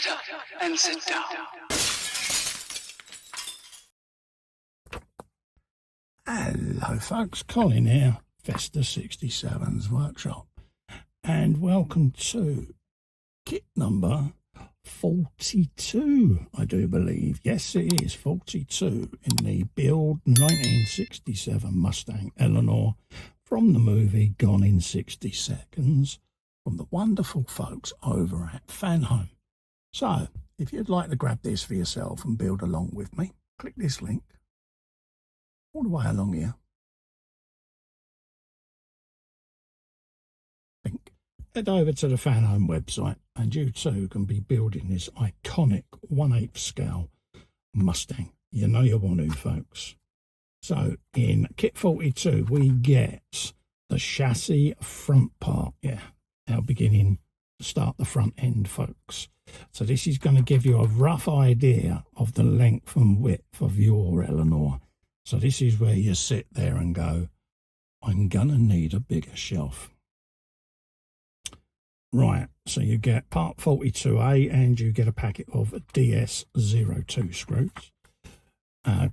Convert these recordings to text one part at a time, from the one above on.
Shut up and sit down. Hello folks, Colin here, Festa 67's workshop, and welcome to kit number 42, I do believe. Yes, it is 42 in the Build 1967 Mustang Eleanor from the movie Gone in 60 Seconds from the wonderful folks over at Fanhome. So, if you'd like to grab this for yourself and build along with me, click this link all the way along here. Head over to the Fanhome website and you too can be building this iconic 1/8 scale Mustang. You know you want to, folks. So in kit 42 we get the chassis front part. Yeah, now beginning to start the front end, folks. So this is going to give you a rough idea of the length and width of your Eleanor. So this is where you sit there and go, I'm going to need a bigger shelf. Right, so you get part 42A and you get a packet of DS02 screws.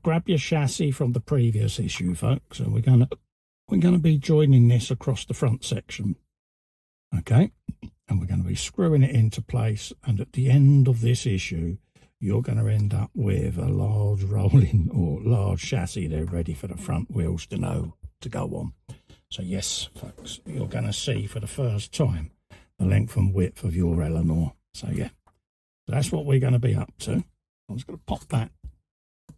Grab your chassis from the previous issue, folks, and we're gonna be joining this across the front section. Okay, and we're going to be screwing it into place, and at the end of this issue you're going to end up with a large rolling or large chassis there ready for the front wheels to go on. So yes, folks, you're going to see for the first time the length and width of your Eleanor. So yeah, so that's what we're going to be up to. I'm just going to pop that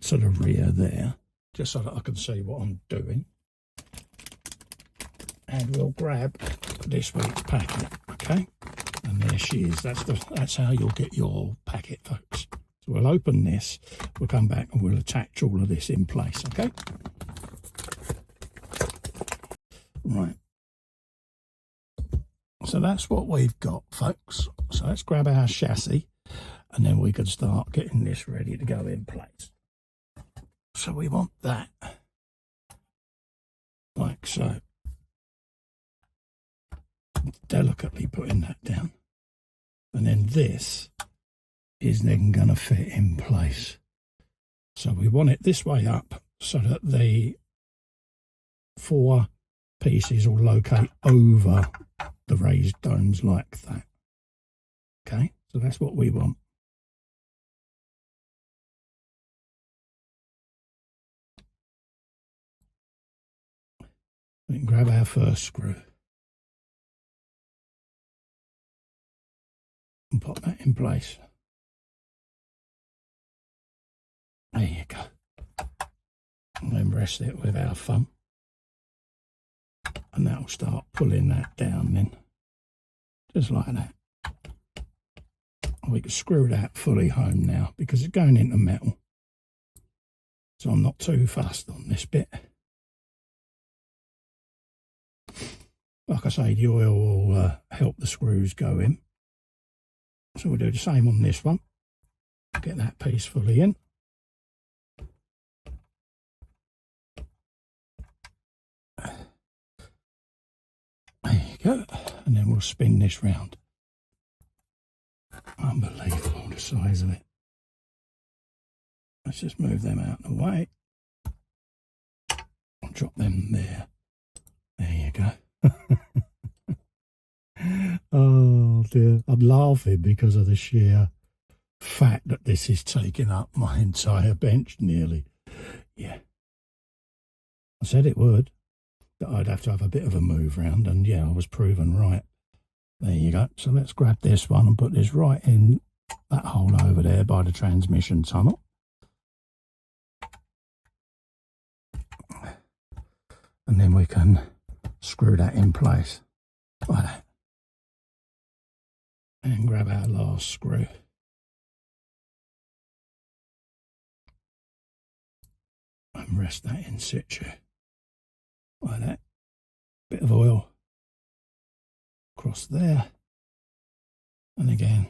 to the rear there, just so that I can see what I'm doing. And we'll grab this week's packet, okay? And there she is. That's how you'll get your packet, folks. So we'll open this, we'll come back and we'll attach all of this in place, okay? Right. So that's what we've got, folks. So let's grab our chassis and then we can start getting this ready to go in place. So we want that like so. Delicately putting that down. And then this is then going to fit in place. So we want it this way up so that the 4 pieces will locate over the raised domes like that. Okay, so that's what we want. We can grab our first screw and pop that in place. There you go. And then rest it with our thumb. And that'll start pulling that down then. Just like that. We can screw that fully home now because it's going into metal. So I'm not too fussed on this bit. Like I say, the oil will help the screws go in. So we'll do the same on this one. Get that piece fully in. There you go. And then we'll spin this round. Unbelievable, the size of it. Let's just move them out of the way. I'll drop them there. There you go. Oh dear, I'm laughing because of the sheer fact that this is taking up my entire bench nearly. Yeah, I said it would, that I'd have to have a bit of a move round, and yeah, I was proven right. There you go. So let's grab this one and put this right in that hole over there by the transmission tunnel. And then we can screw that in place like that. And grab our last screw. And rest that in situ. Like that. Bit of oil across there. And again,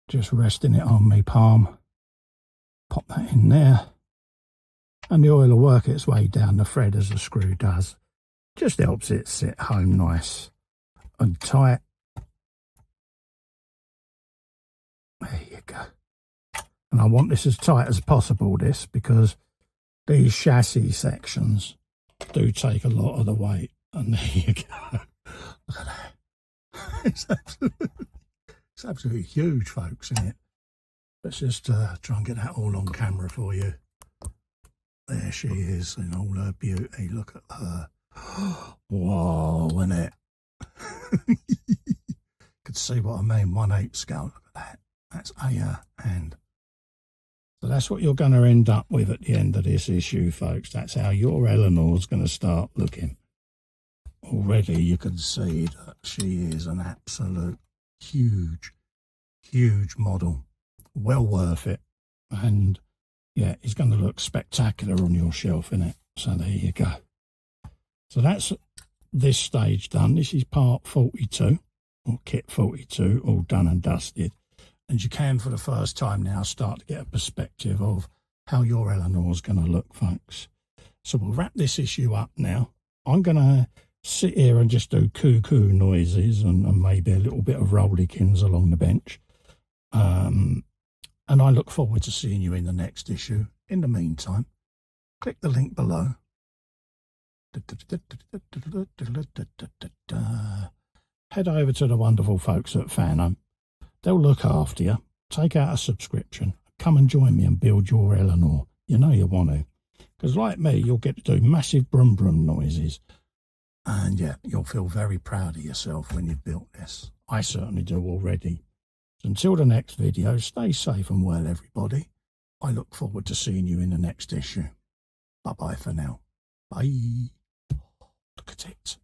just resting it on my palm. Pop that in there. And the oil will work its way down the thread as the screw does. Just helps it sit home nice and tight. There you go. And I want this as tight as possible, this, because these chassis sections do take a lot of the weight. And there you go. Look at that. It's absolutely huge, folks, isn't it? Let's just try and get that all on camera for you. There she is in all her beauty. Look at her. Whoa, isn't it? Could see what I mean, 1/8 scale. Look at that. That's a hand. So that's what you're going to end up with at the end of this issue, folks. That's how your Eleanor's going to start looking. Already you can see that she is an absolute huge model. Well worth it. And yeah, it's going to look spectacular on your shelf, isn't it? So there you go. So that's this stage done. This is part 42, or kit 42, all done and dusted. And you can, for the first time now, start to get a perspective of how your Eleanor's going to look, folks. So we'll wrap this issue up now. I'm going to sit here and just do cuckoo noises and maybe a little bit of rollikins along the bench. And I look forward to seeing you in the next issue. In the meantime, click the link below. Head over to the wonderful folks at Fanhome. They'll look after you. Take out a subscription. Come and join me and build your Eleanor. You know you want to. Because like me, you'll get to do massive brum brum noises. And yeah, you'll feel very proud of yourself when you've built this. I certainly do already. So until the next video, stay safe and well, everybody. I look forward to seeing you in the next issue. Bye-bye for now. Bye. Look at it.